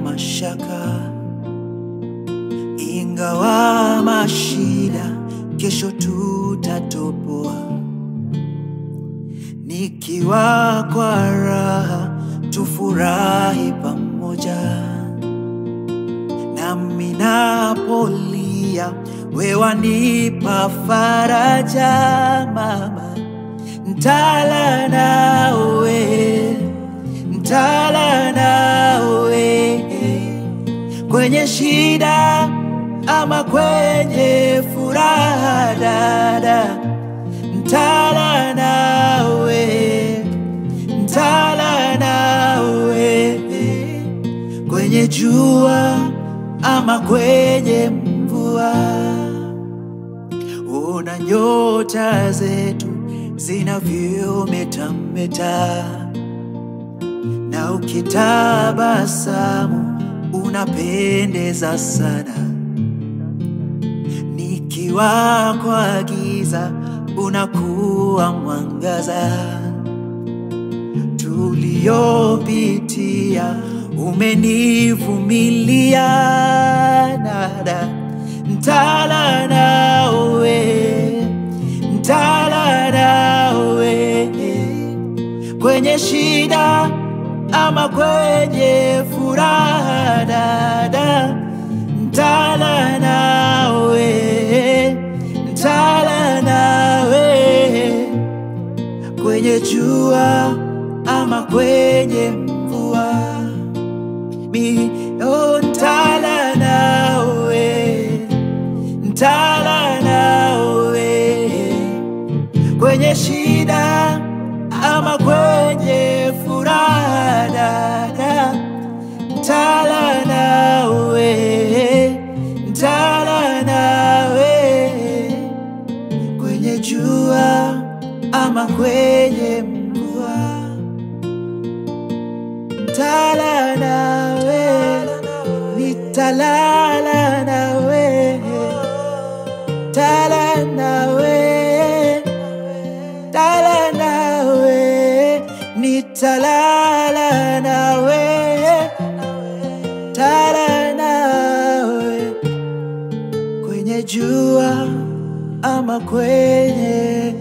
mashaka, ingawa mashida kesho tutatoboa. Nikiwa kwa raha tufurahi pamoja, nami napolia wewe wanipa faraja. Mama, ntala nawe, ntala nawe, kwenye shida ama kwenye furaha dada, ntala nawe, ntala nawe, kwenye jua ama kwenye mvua. Ona nyota zetu zinavyometameta, na ukitabasamu unapendeza sana. Nikiwa kwa giza unakuwa mwangaza. Tuliyopitia umenivumilia dada, ntala nawe, ntala nawe, kwenye shida ama kwenye furaha dada, ntala nawe, ntala nawe, kwenye jua ama kwenye mvua. Ntala nawe, ntala nawe, kwenye shida ama kwenye furaha dada, ntala nawe, ntala nawe, kwenye jua ama kwenye mvua. Ntala nawe, nitalala nawe, ntala nawe, ntala nawe, nitalala nawe, ntala nawe, kwenye jua ama kwenye